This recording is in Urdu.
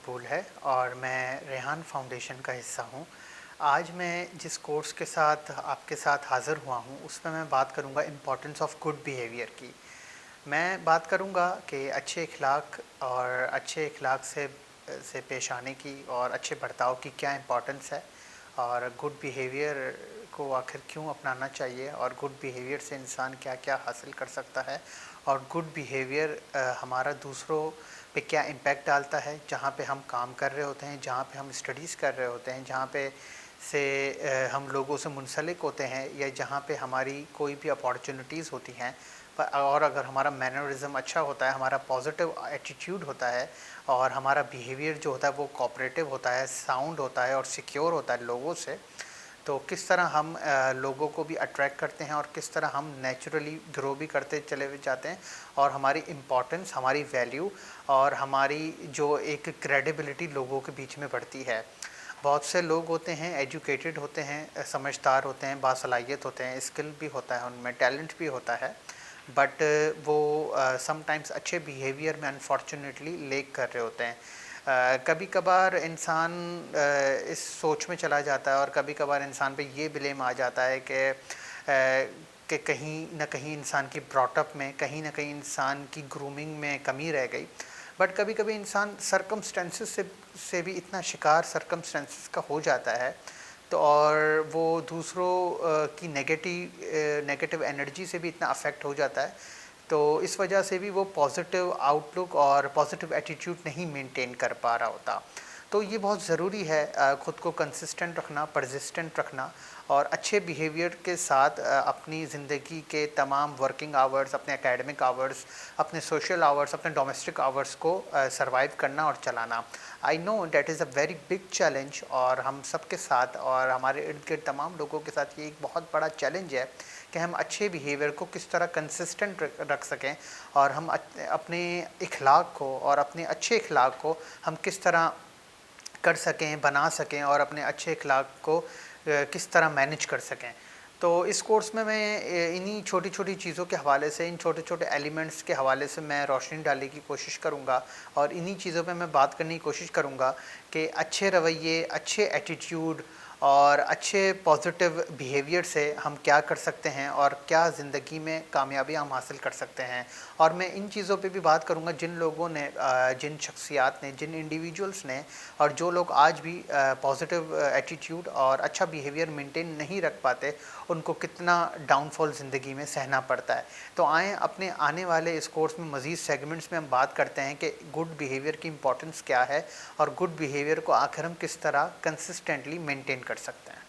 مقبول ہے اور میں ریحان فاؤنڈیشن کا حصہ ہوں۔ آج میں جس کورس کے ساتھ آپ کے ساتھ حاضر ہوا ہوں اس میں بات کروں گا امپورٹنس آف گڈ بیہیویئر کی۔ میں بات کروں گا کہ اچھے اخلاق اور اچھے اخلاق سے پیش آنے کی اور اچھے برتاؤ کی کیا امپورٹنس ہے، اور گڈ بیہیویئر کو آخر کیوں اپنانا چاہیے، اور گڈ بیہیویئر سے انسان کیا کیا حاصل کر سکتا ہے، اور گڈ بیہیویئر ہمارا دوسروں پہ کیا امپیکٹ ڈالتا ہے جہاں پہ ہم کام کر رہے ہوتے ہیں، جہاں پہ ہم اسٹڈیز کر رہے ہوتے ہیں، جہاں پہ ہم لوگوں سے منسلک ہوتے ہیں، یا جہاں پہ ہماری کوئی بھی اپارچونیٹیز ہوتی ہیں، اور اگر ہمارا مینرزم اچھا ہوتا ہے، ہمارا پازیٹیو ایٹیٹیوڈ ہوتا ہے، اور ہمارا بیہیویئر جو ہوتا ہے وہ کوآپریٹو ہوتا ہے، ساؤنڈ ہوتا ہے اور سیکیور ہوتا ہے لوگوں سے، تو کس طرح ہم لوگوں کو بھی اٹریکٹ کرتے ہیں اور کس طرح ہم نیچرلی گرو بھی کرتے چلے جاتے ہیں، اور ہماری امپورٹنس، ہماری ویلیو اور ہماری جو ایک کریڈیبلٹی لوگوں کے بیچ میں بڑھتی ہے۔ بہت سے لوگ ہوتے ہیں، ایجوکیٹڈ ہوتے ہیں، سمجھدار ہوتے ہیں، باصلاحیت ہوتے ہیں، اسکل بھی ہوتا ہے ان میں، ٹیلنٹ بھی ہوتا ہے، بٹ وہ سم ٹائمز اچھے بیہیویئر میں انفارچونیٹلی لیک کر رہے ہوتے ہیں۔ کبھی کبھار انسان اس سوچ میں چلا جاتا ہے، اور کبھی کبھار انسان پہ یہ بلیم آ جاتا ہے کہ کہیں نہ کہیں انسان کی براٹ اپ میں، کہیں نہ کہیں انسان کی گرومنگ میں کمی رہ گئی۔ بٹ کبھی کبھی انسان سرکمسٹینسز سے بھی اتنا شکار سرکمسٹینسز کا ہو جاتا ہے، تو اور وہ دوسروں کی نیگیٹو انرجی سے بھی اتنا افیکٹ ہو جاتا ہے، تو اس وجہ سے بھی وہ پازیٹیو آؤٹ لک اور پازیٹیو ایٹیٹیوڈ نہیں مینٹین کر پا رہا ہوتا۔ تو یہ بہت ضروری ہے خود کو کنسسٹنٹ رکھنا، پرزسٹنٹ رکھنا، اور اچھے بیہیویئر کے ساتھ اپنی زندگی کے تمام ورکنگ آورز، اپنے اکیڈمک آورز، اپنے سوشل آورز، اپنے ڈومیسٹک آورز کو سروائیو کرنا اور چلانا۔ I know that is a very big challenge, اور ہم سب کے ساتھ اور ہمارے ارد گرد تمام لوگوں کے ساتھ یہ ایک بہت بڑا چیلنج ہے کہ ہم اچھے بیہیویئر کو کس طرح کنسسٹنٹ رکھ سکیں، اور ہم اپنے اخلاق کو اور اپنے اچھے اخلاق کو ہم کس طرح کر سکیں، بنا سکیں، اور اپنے اچھے اخلاق کو کس طرح مینیج کر سکیں۔ تو اس کورس میں انہی چھوٹی چھوٹی چیزوں کے حوالے سے، ان چھوٹے چھوٹے ایلیمنٹس کے حوالے سے میں روشنی ڈالنے کی کوشش کروں گا، اور انہی چیزوں پہ میں بات کرنے کی کوشش کروں گا کہ اچھے رویے، اچھے ایٹیٹیوڈ اور اچھے پازیٹیو بیہیویئر سے ہم کیا کر سکتے ہیں، اور کیا زندگی میں کامیابی ہم حاصل کر سکتے ہیں۔ اور میں ان چیزوں پہ بھی بات کروں گا جن لوگوں نے، جن شخصیات نے، جن انڈیویجولس نے، اور جو لوگ آج بھی پازیٹیو ایٹیٹیوڈ اور اچھا بیہیویئر مینٹین نہیں رکھ پاتے، ان کو کتنا ڈاؤن فال زندگی میں سہنا پڑتا ہے۔ تو آئیں اپنے آنے والے اس کورس میں مزید سیگمنٹس میں ہم بات کرتے ہیں کہ گڈ بیہیویئر کی امپورٹنس کیا ہے، اور گڈ بیہیویئر کو آخر ہم کس طرح کنسسٹنٹلی مینٹین کر سکتے ہیں۔